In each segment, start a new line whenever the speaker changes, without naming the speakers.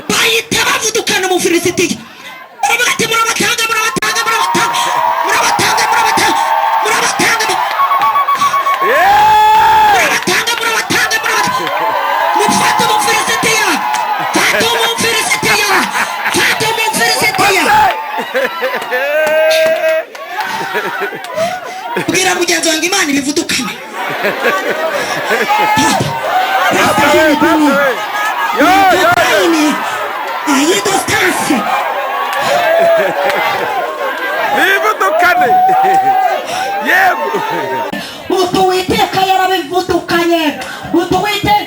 bahita bavudukana umufilisitiya baravuga ati murabatanga mufate umufilisitiya bwira mugenzi wanjye Imana ibivudukane
bivudukane yego
utuwiteka yarabivudukanye utuwiteka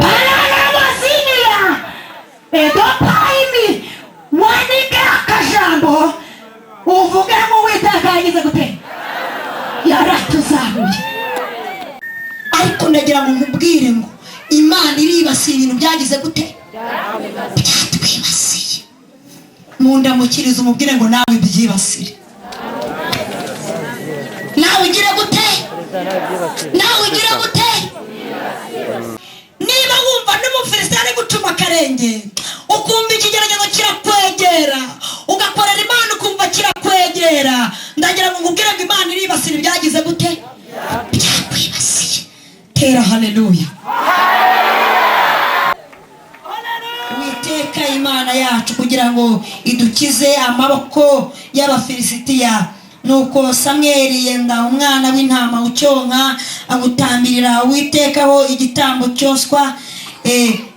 Paranamasinia edopaimi wanike akajambo uvuge ngo Uwiteka yagize gute yaratuzahuye ariko ndagira ngo nkubwire ngo Imana iribasiye ibintu byagize gute byatwibasiye mundamukiriza umubwire ngo nawe byibasire nawe ugire gute niba wumva n'umufilisitiya ari gucuma akarenge ukumva ikigeragezo kirakwegera ugakorera Imana ukumva kirakwegera ndagira ngo nkubwire ngo Imana iribasira ibyagize gute byakwibasiye tera haleluya Uwiteka Imana yacu kugira ngo idukize amaboko y'abafilisitiya nuko Samweli yenda umwana w'intama ucyonka agutambirira Uwitekaho igitambo cyoswa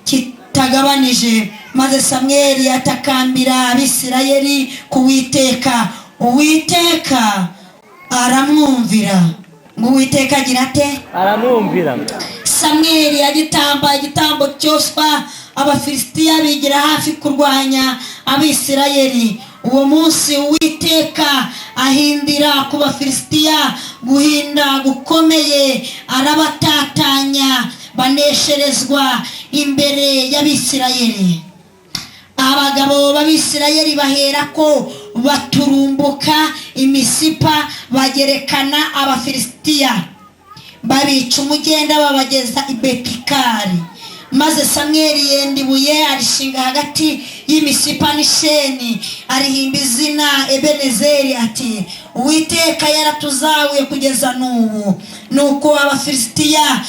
kitagabanije maze Samweli atakambira Abisirayeli ku Uwiteka Uwiteka aramwumvira ngo Uwiteka agira ate
aramwumvira
Samweli agitamba igitambo cyoswa Abafilisitiya bigira hafi kurwanya Abisirayeli uwo munsi Uwiteka ahindira ku Bafilisitiya guhinda gukomeye arabatatanya banesherezwa imbere y'Abisirayeli abagabo b'Abisirayeli bahera ko baturumbuka imisipa bagerekana Abafilisitiya babica umugenda babageza i Betikari maze Samweli yenda ibuye arishinga hagati y'imisipa n'isheni arihimba izina Ebenezeri ati Uwiteka yaratuzahuye kugeza n'ubu nuko Abafilisitiya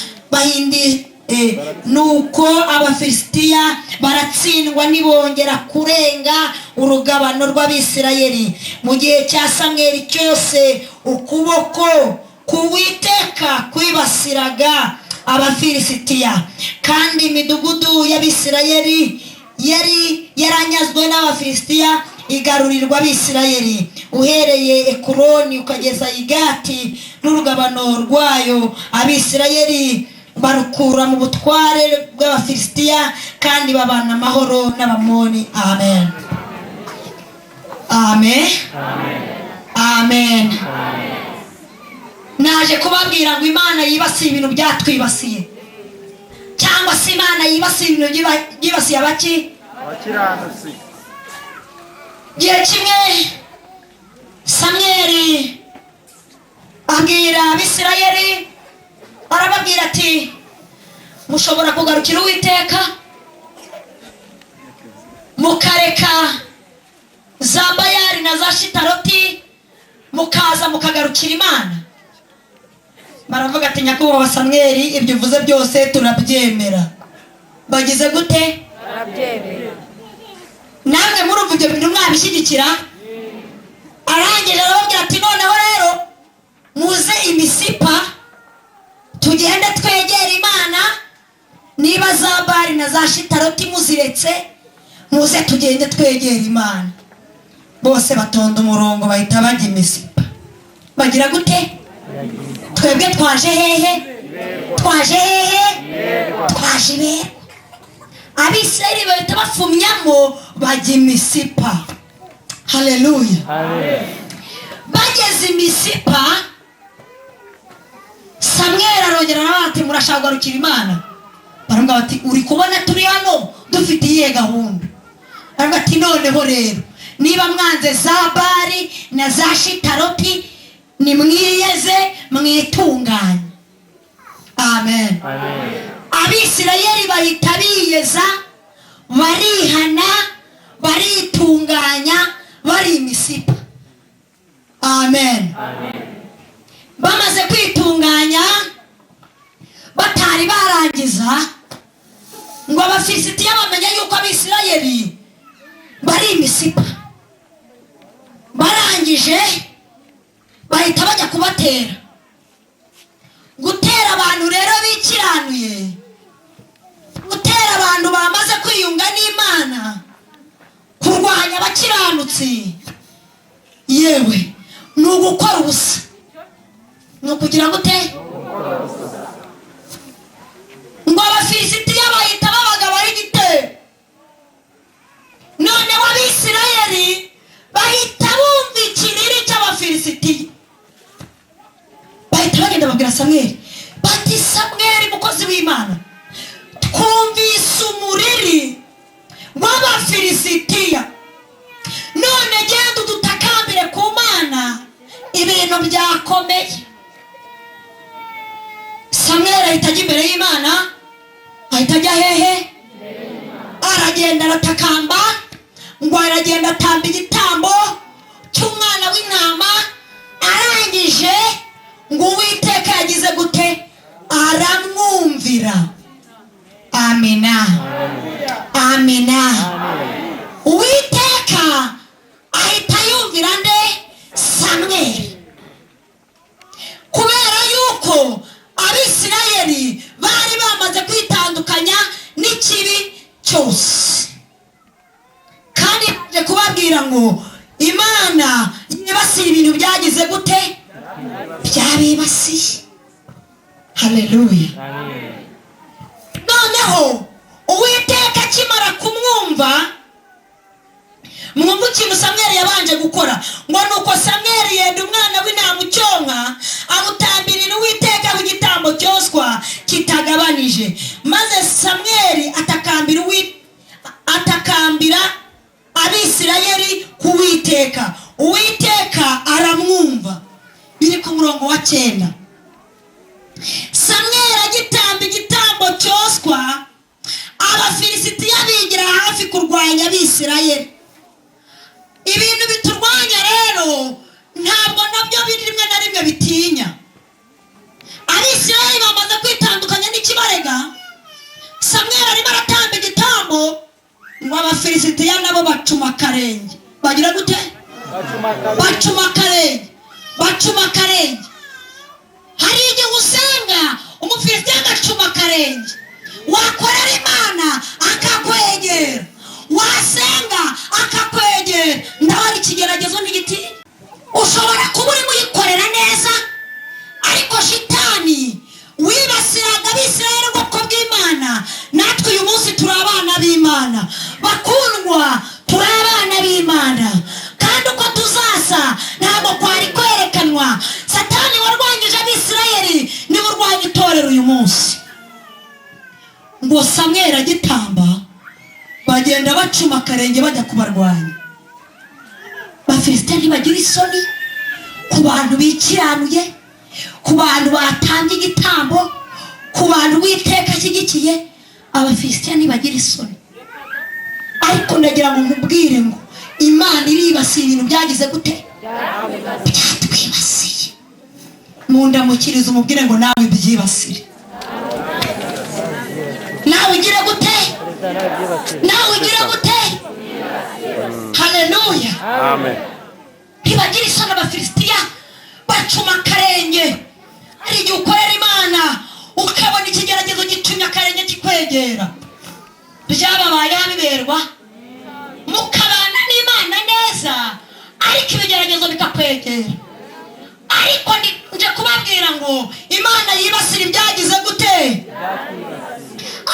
baratsindwa nibongera kurenga urugabano rw'Abisirayeli mu gihe cya Samweli cyose ukuboko k'Uwiteka kwibasiraga Abafilisitiya kandi imidugudu y'Abisirayeli yari yaranyazwe n'Abafilisitiya igarurirwa Abisirayeli uhereye Ekuroni ukageza Igati n'urugabano rwayo Abisirayeli barukura mu butware bw'Abafilisitiya kandi babana amahoro n'Abamoni amen amen amen naje kubabwira ngo Imana yibasiye ibintu byatwibasiye cyangwa se Imana yibasiye ibintu byibasiye
abakiranutsi
gihe kimwe Samweli abwira Abisirayeli arababwira ati mushobora kugarukira Uwiteka mukareka za Bayali na za Shitaroti mukaza mukagarukira Imana baravuga ati nyakubahwa Samweli ibyo uvuze byose turabyemera bagize gute
arabyemera
namwe murumva ibyo bintu mwabishyigikira arangije arababwira ati noneho rero muze imisipa tugende twegera Imana niba za Bali na za Shitaroti muziretse muze tugende twegera Imana bose batonda umurongo bahita bajya imisipa bagira gute twebwe twaje hehe Ibero Abisirayeli bahita bafumyamo bajya imisipa haleluya bageze imisipa Samweli arongera ati murashaka kugarukira Imana baravuga bati uri kubona turi hano dufite iyihe gahunda baravuga ati noneho rero niba mwanze za Bali na za Shitaroti nimwiyeze mwitunganye amen abisirayeli bahita biyeza, barihana, baritunganya, bari imisipa. Amen. Bamaze kwitunganya, batari barangiza ngo abafilisitiya bamenye yuko abisirayeli bari imisipa. Barangije bahita bajya kubatera. Gutera abantu rero bikiranuye, gutera abantu bamaze kwiyunga n'Imana, kurwanya abakiranutsi, yewe ni ugukora ubusa. Ni ukugira gute? Ngo abafilisitiya bahita babagabara igitero. Noneho abisirayeli bahita bumva ikiriri cy'abafilisitiya. Bahita bagenda babwira Samweli bati, Samweli mukozi w'Imana, twumvise umuriri w'abafilisitiya, none genda udutakambire ku Mana, ibintu byakomeye. Samweli ahita ajya imbere y'Imana, ahita ajya hehe? Aragenda aratakamba, ngo aragenda atamba igitambo cy'umwana w'intama. Arangije ngo Uwiteka yagize gute? Aramwumvira. Amina, amina. Uwiteka ahita yumvira nde? Samweli. Kubera yuko abisirayeli bari bamaze kwitandukanya n'ikibi cyose, kandi baje kubabwira ngo Imana yibasiye ibintu byagize gute? Byabibasiye. Haleluya. Noneho Uwiteka akimara kumwumva, mwumva ikintu Samweli yabanje gukora, ngo nuko Samweli yenda umwana w'intama ucyonka, amutambirira Uwiteka ku gitambo cyoswa kitagabanije. Maze Samweli atakambira abisirayeli ku Uwiteka. Uwiteka aramwumva. Biri ku murongo wa 9. Samweli agitamba igitambo cyoswa, abafilisitiya bigira hafi kurwanya abisirayeli. Ibintu biturwanya rero ntabwo nabyo biri rimwe na rimwe bitinya. Abisirayeli bamaze kwitandukanya n'ikibarega, Samweli arimo aratamba igitambo, ngo abafilisitiya nabo bacuma akarenge. Bagira gute? Bacuma akarenge. Bacuma akarenge. Hari igihe usanga umufilisitiya agacuma akarenge, wakorera Imana akakwegera, wasenga akakwegera, ndabona ikigeragezo n'igiti. Ushobora kuba urimo uyikorera neza, ariko shitani wibasiraga abisirayeli ubwoko bw'Imana. Natwe uyu munsi turi abana b'Imana. Bakundwa, turi abana b'Imana, kandi uko tuzasa ntabwo kwari kwerekanwa. Satani warwanyije abisirayeli niwe urwanya itorero uyu munsi. Ngo Samweli agitamba, bagenda bacuma akarenge bajya kubarwanya. Abafilisitiya ntibagira isoni ku bantu bikiranuye, ku bantu batambye igitambo, ku bantu Uwiteka ashyigikiye. Abafilisitiya ntibagira isoni. Ariko ndagira ngo nkubwire ngo Imana iribasiye ibintu byagize gute? Byatwibasiye. Mundamukiriza umubwire ngo nawe byibasire. Nawe ugire gute? Nawe ugire gute? Haleluya.
Amen.
Ntibagira isoni abafilisitiya, bacuma akarenge. Hari igihe ukorera Imana ukabona ikigeragezo gitumye akarenge kikwegera. Byababayeho biberwa, mukabana n'Imana neza, ariko ibigeragezo bikakwegera. Ariko nje kubabwira ngo Imana yibasira ibyagize gute?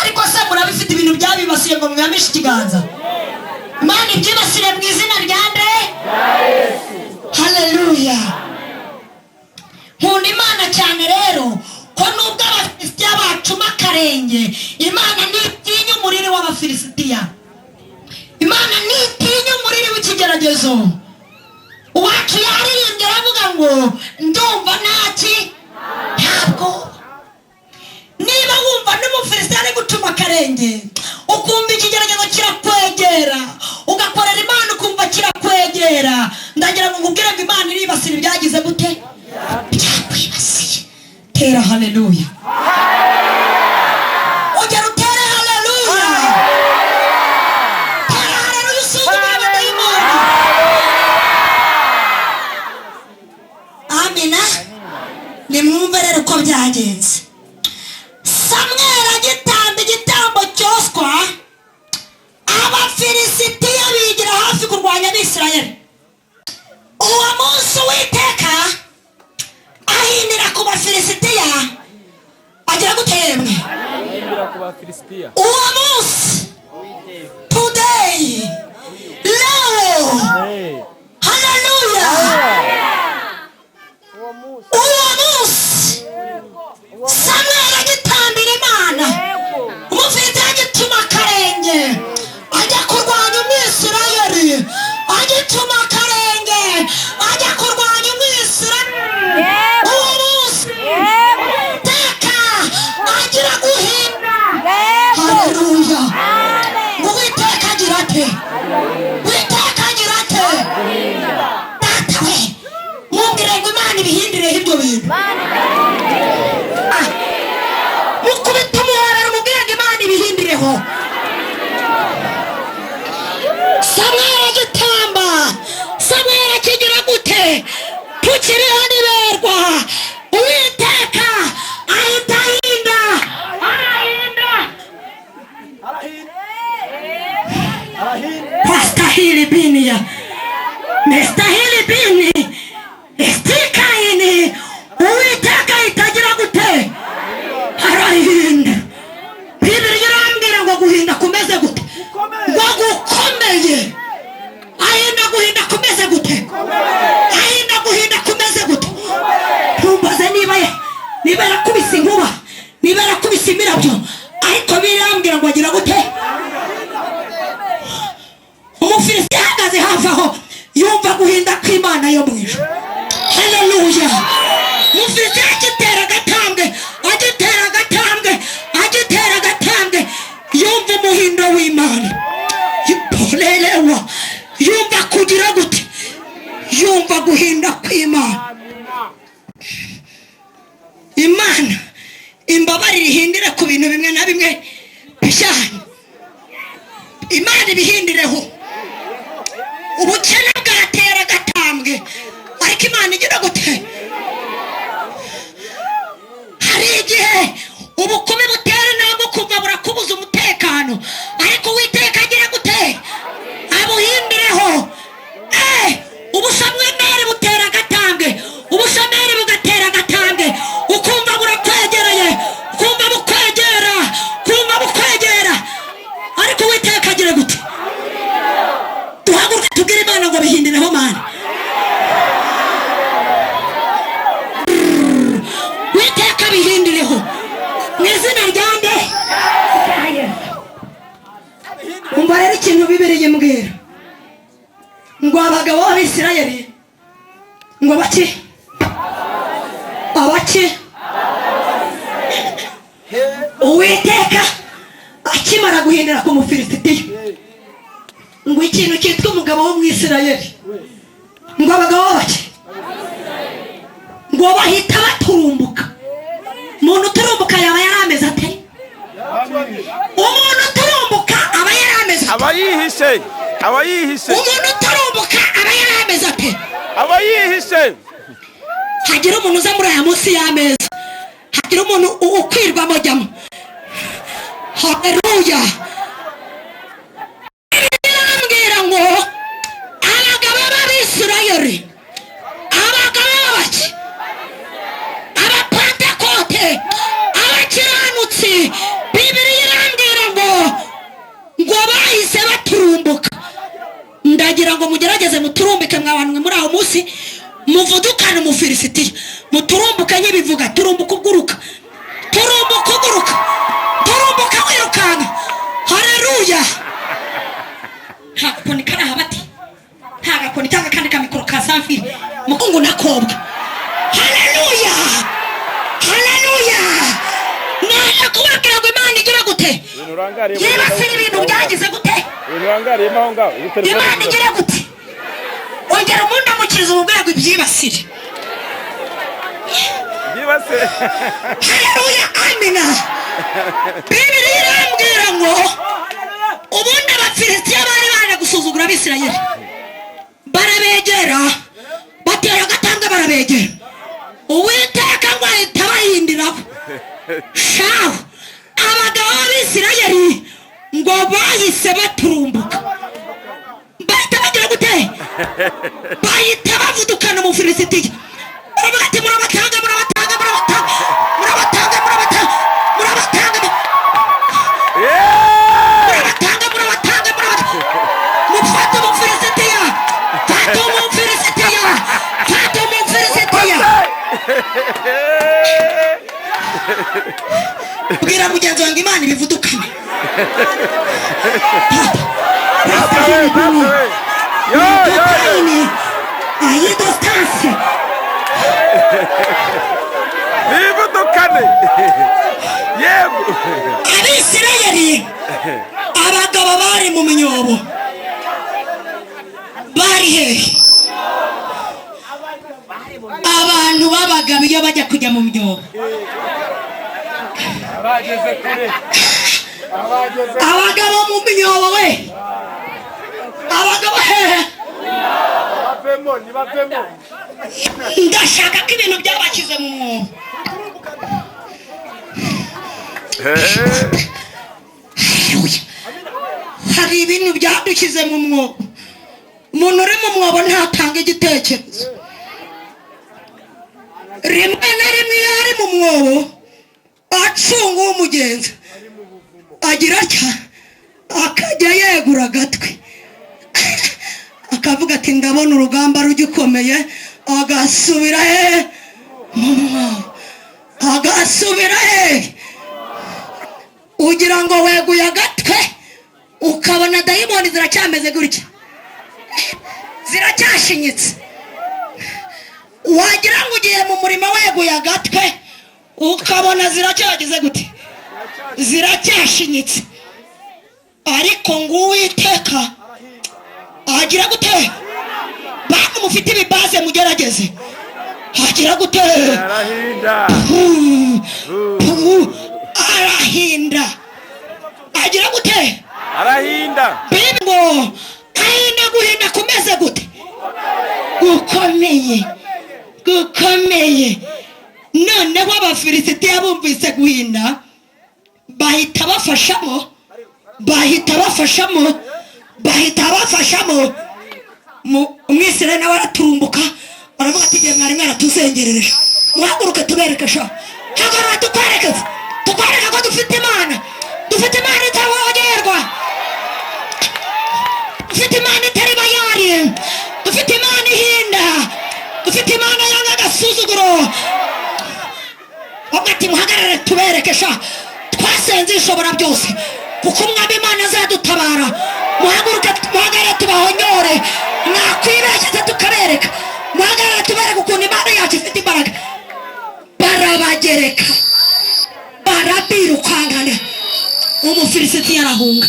Ariko se murabifite ibintu byabibasiye ngo mwamishe ikiganza? Imana ibyibasire mu izina rya nde? Yesu. Haleluya. Nkunda Imana cyane rero, ko nubwo abafilisitiya bacuma akarenge, Imana ntitinya umuriri w'abafilisitiya. Imana ntitinya umuriri w'ikigeragezo. Uwacu yaririmbye aravuga ngo ndumva ntaki ntabwo. Niba wumva n'umufilisitiya ari gutuma akarenge, ukumva ikigeragezo kirakwegera, ugakorera Imana ukumva kirakwegera, ndagira ngo nkubwire ngo Imana iribasira ibyagize gute? Byakwibasiye. Tera haleluya. Ongera utere haleluya. Tera haleluya usuzuma abadayimoni. Amina. Nimwumve rero uko byagenze. Samweli agitamba igitambo cyoswa, abafilisitiya bigira hafi kurwanya Abisirayeli. Uwo munsi Uwiteka ahindira ku bafilisitiya, agira gute yemwe? Uwo munsi, today, leo, haleluya. Uwo munsi Samweli agitambira Imana, umufilisitiya agituma akarenge, ajya kurwanya Umwisirayeli, agituma akarenge, ajya kurwanya Umwisirayeli. Uwo munsi Uwiteka agira guhinda. Haleluya. Uwiteka agira ate? Uwiteka agira ate? Data we, mwumvire ngo Imana ibihindireho ibyo bintu. Mukubita umuhorero mubwire ngo Imana ibihindireho. Samweli agitamba, Samweli akigira gute? Tukiriho niberwa, Uwiteka ahita ahinda. Pastahili binia, mestahili bini, estikaini, Uwiteka itagira gute? Arahinda. Bibiri irambwira ngo guhinda kumeze gute? Ngo gukomeye. Ahinda guhinda kumeze gute? Ahinda guhinda kumeze gute? Ntumbaze niba yarakubise inkuba, niba yarakubise imirabyo, ariko birambwira ngo agira gute? Umufilisitiya ahagaze hafi aho, yumva guhinda kw'Imana yo mu ijuru. Haleluya. Umufilisitiya agitera agatambwe, agitera agatambwe, agitera agatambwe, yumva umuhindo w'Imana. Yipolerewa. Yumva kugira gute? Yumva guhinda kw'Imana. Imana imbabarire ihindire ku bintu bimwe na bimwe bijyanye. Imana ibihindireho. Ubukene bwatera agatambwe, ariko Imana igira gute? Hari igihe ubukumi butera intambwe ukumva burakubuza umutekano, ariko Uwiteka agira gute? Abuhindireho. Ubushomeri butera agatambwe, ubushomeri bugatera agatambwe, ukumva burakwegereye, ukumva bukwegera, ukumva bukwegera, ariko Uwiteka agira gute? Duhaguruke tubwire Imana ngo bihindireho Mana. Uwiteka bihindireho mu izina ryanjye. Umva rero ikintu Bibiliya imbwira ngo abagabo b'Abisirayeli ngo baki Uwiteka akimara guhindura ku Mufilisitiya, ngo ikintu cyitwa umugabo wo mu Isirayeli, ngo abagabo baki ngo bahita baturumbuka. Umuntu uturumbuka yaba yarameze ate? Umuntu uturumbuka aba yarameze ate?
Abayihishe.
Umuntu uturumbuka aba yarameze ate?
Abayihishe.
Hagira umuntu uza muri aya munsi y'ameza, hagira umuntu ukwirwamo jyamo. Haleluya. Irambwira ngo abagabo b'Abisirayeli, abagabo baki, abapantekote, abakiranutsi, Bibiliya irambwira ngo bahise baturumbuka. Ndagira ngo mugerageze muturumbike mwabantu muri aho munsi, muvudukane Umufilisitiya, muturumbuke nyibivuga, turumbuka uguruka, turumbuka uguruka, turumbuka wirukanga. Haleluya. Hakoni kana habati, hagakoni cyangwa kandi kamikoro ka Samfiri, mukungu nakobwa. Haleluya. Haleluya. Na kuba yibasira ibintu byagize gute imana igire gute ongera umundamukiza ubugwego ibyibasire haleluya amina bibiliya irambwira ngo ubundi abafilisitiya bari baje gusuzugura abisirayeli barabegera batera agatanga barabegera uwiteka ngo ahita bahindiraho shahu abagabo b'abisirayeli ngo bahise baturumbuka bahita bagira gute bahita bavudukana mu filisitiya baravuga ati murabatanga mufate umufilisitiya bwira mugenzi wanjye imana ibivudukane ayidostase
bivudukane yego
abisirayeli abagabo bari mu minyobo bari hehe abantu b'abagabo iyo bajya kujya mu myobo abagabo mu myobo we abagabo hehe ndashaka ko ibintu byabashyize mu mwobo hari ibintu byadushyize mu mwobo umuntu uri mu mwobo ntatanga igitekerezo rimwe na rimwe iyo ari mu mwobo acunga umugenzi agira atya akajya yegura agatwe akavuga ati ndabona urugamba rugikomeye agasubira he mu mwobo agasubira he ugira ngo weguye agatwe ukabona dayimoni ziracyameze gutya ziracyashinyitse wagira ngo ugiye mu murima weguye agatwe ukabona ziracyagize gute ziracyashinyitse ariko ngo Uwiteka agira gute bantu mufite ibibaze mugerageze agira gute arahinda agira gute
arahinda
ngo ahinda guhinda kumeze gute gukomeye noneho abafilisitiya bumvise guhinda bahita bafashamo umwisirayeli nawe araturumbuka aravuga ati igihe mwari mwaratuzengerereje muhaguruke tubereke sha hagarara tukwereke ko dufite imana itavogerwa dufite imana itari bayari dufite imana ihinda dufite imana yanga agasuzuguro ati muhagarare tubereke sha twasenze ishobora byose kuko umwami imana azadutabara muhagarare tubahonyore mwakwibeshye tukabereka muhagarare tubereke ukuntu imana yacu ifite imbaraga barabagereka barabirukangana umufilisitiya arahunga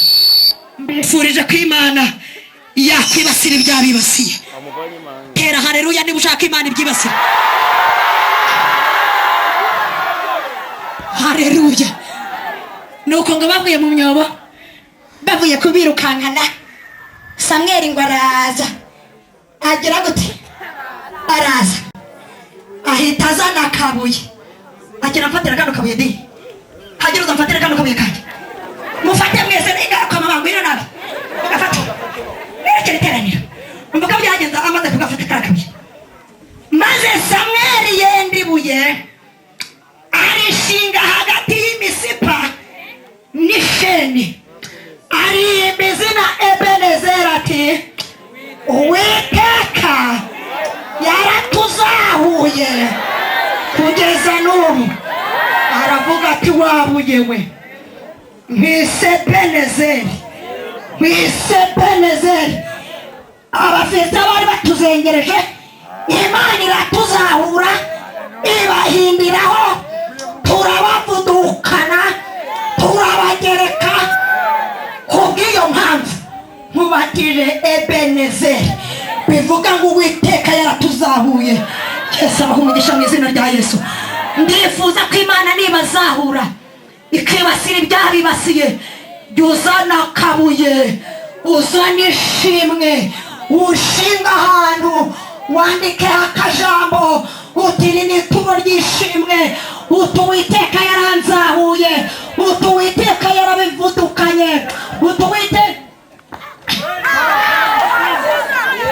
mbifurije ko imana yakwibasira ibyabibasiye tera haleluya niba ushaka imana ibyibasira haleluya nuko ngo bavuye mu myobo bavuye kubirukankana Samweli ngo araza agira gute araza ahita azana akabuye agira mfatira kano kabuye di hagira uzamfatira kano kabuye kanje mufate mwese n'ingaruka mabango ino nabi ugafata nerekera iteraniro umvuga byagenza amaze kugafata kakabuye maze Samweli yenda ibuye arishinga hagati y'imisipa n'isheni aririmba izina Ebenezeri ati Uwiteka yaratuzahuye kugeza n'ubu aravuga ati wabuye we mwise Ebenezeri abafilisitiya bari batuzengereje imana iratuzahura ibahindiraho turabavudukana turabagereka tubatije Ebenezeri, bivuga ngo Uwiteka yaratuzahuye. Yesu abaha umugisha mu izina rya Yesu. Ndifuza ko Imana nibazahura ikibasira ibyaha bibasiye, uzana akabuye, uzana ishimwe, ushinga ahantu wandike akajambo uti iri ni ituro ry'ishimwe, uti Uwiteka yaranzahuye, uti Uwiteka yarabivudukanye, uti Uwiteka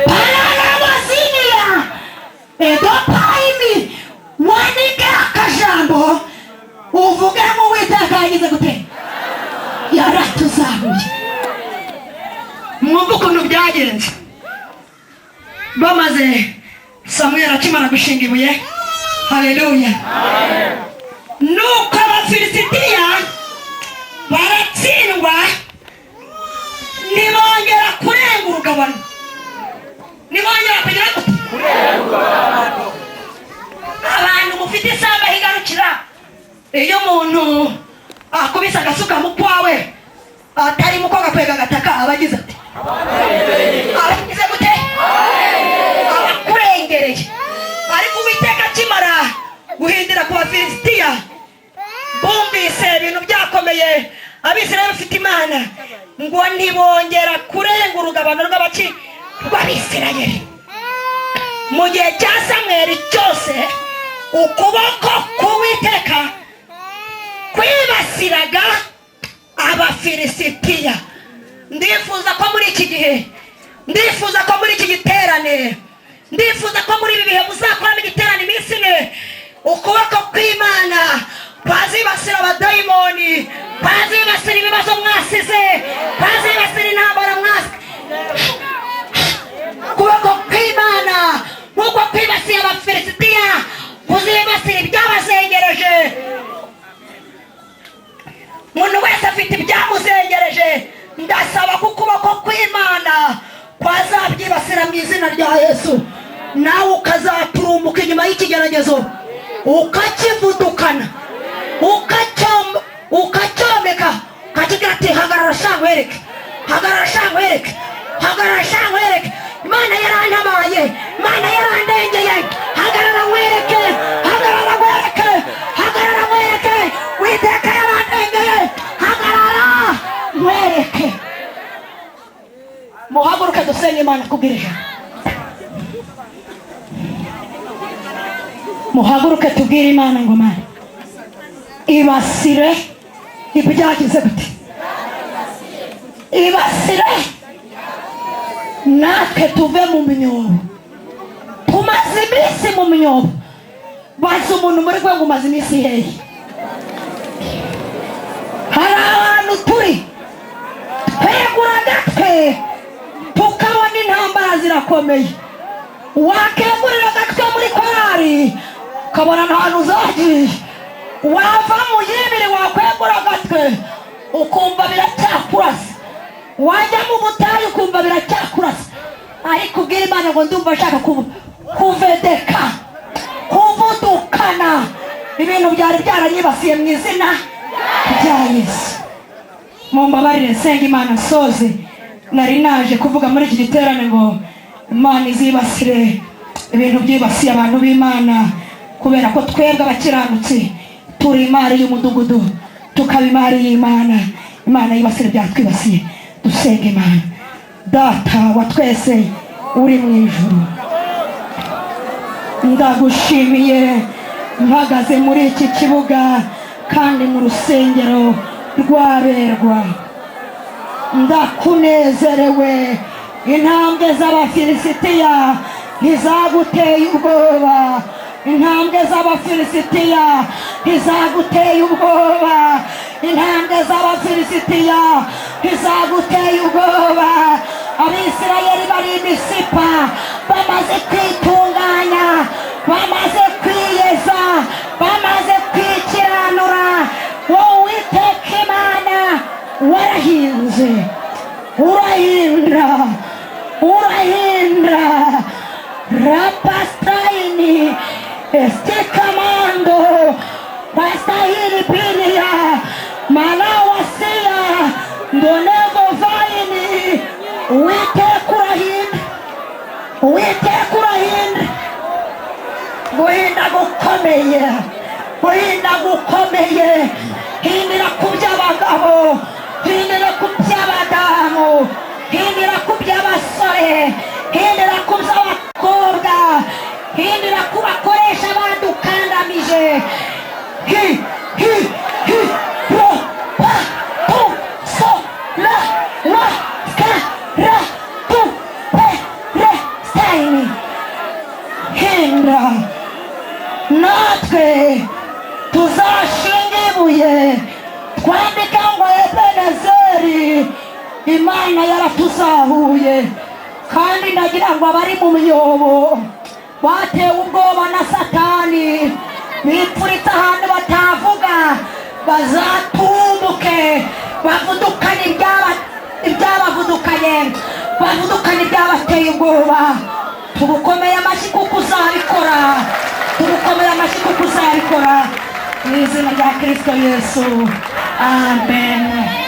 Paranabazinia Edopaimi, wandike akajambo uvuge ngo Uwiteka yagize gute, yaratuzahuye. Mwumva ukuntu byagenze. Bamaze Samweli akimara gushinga ibuye, haleluya, nuko Abafilisitiya baratsindwa, ntibongera kurenga urugabano. Ntibongera kugira urugabano. Abantu mufite isamba higarukira, iyo umuntu akubise agasuka mu kwawe atari muko gakwega gataka, abagize ati abagize gute, abakurengereye. Ariko Uwiteka akimara guhindira ku Bafilisitiya, bumvise ibintu byakomeye, Abisirayeli bafite Imana, ngo ntibongera kurenga urugabano rw'Abisirayeli. Mu gihe cya Samweli cyose ukuboko k'Uwiteka kwibasiraga Abafilisitiya. Ndifuza ko muri iki gihe, ndifuza ko muri iki giterane, ndifuza ko muri ibi bihe muzakoramo igiterane iminsi ine, ukuboko kw'Imana kwazibasira abadayimoni, kwazibasira ibibazo mwasize, kwazibasira intambara mwasize. Ukuboko kw'Imana nk'uko kwibasiye Abafilisitiya kuzibasira ibyabazengereje. Umuntu wese afite ibyamuzengereje, ndasaba ko ukuboko kw'Imana kwazabyibasira mu izina rya Yesu. Nawe ukazaturumbuka inyuma y'ikigeragezo, ukakivudukana, ukacyomeka, ukakigira ati hagarara sha nkwereke, hagarara sha nkwereke, hagarara sha nkwereke, Imana yarantabaye, Imana yarandengeye, hagarara nkwereke, hagarara nkwereke, hagarara nkwereke, Uwiteka yarandengeye, hagarara nkwereke. Muhaguruke dusenge Imana kubwirije. Muhaguruke tubwire Imana ngo Mana ibasire ibyagize gute, ibasire natwe tuve mu myobo. Tumaze iminsi mu myobo. Baza umuntu muri gwe ngo umaze iminsi hehe. Hari ahantu turi twegura gatwe tukabona intambara zirakomeye, wakegurira gatwe muri korari ukabona ntahantu uzagiye, wava mu yibiri wakwegura gatwe ukumva biracyakurasa, wajya mu butayu ukumva biracyakurasa. Ariko ubwira Imana ngo ndumva ashaka kuvedeka, kuvudukana ibintu byari byaranyibasiye mu izina rya Yesu. Mumbabarire senga Imana soze, nari naje kuvuga muri iki giterane ngo Imana izibasire ibintu byibasiye abantu b'Imana, kubera ko twebwe abakiranutsi turi imari y'umudugudu, tukaba imari y'Imana. Imana yibasire byatwibasiye. Dusenge Imana. Data wa twese uri mu ijuru, ndagushimiye mpagaze muri iki kibuga kandi mu rusengero rw'aberwa. Ndakunezerewe, intambwe z'Abafilisitiya ntizaguteye ubwoba, intambwe z'Abafilisitiya ntizaguteye ubwoba, intambwe z'Abafilisitiya ntizaguteye ubwoba. Abisirayeli bari imisipa, bamaze kwitunganya, bamaze kwiyeza, bamaze kwikiranura. Wowe Uwiteka Imana warahinze, urahinda, urahinda. Rapastaini estikamando pastahili pilia malawasia ndonego vaini. gukomeye, guhinda gukomeye, hindira ku by'abagabo, hindira ku by'abadamu, hindira ku by'abasore, hindira ku by'abakobwa, hindira ku bakoresha badukandamije. Hi ro pa tu so la wa ka ra tu pe re staini. Hindira natwe tuzashinga ibuye twandika ngo Ebenezeri, Imana yaratuzahuye. Kandi ndagira ngo abari mu myobo batewe ubwoba na Satani, bipfuritse ahantu batavuga, bazatumbuke bavudukane ibyabavudukanye, bavudukane ibyabateye ubwoba. Tugukomeye amashyi kuko uzabikora, tugukomeye amashyi kuko uzabikora, mu izina rya Kristo Yesu, amen.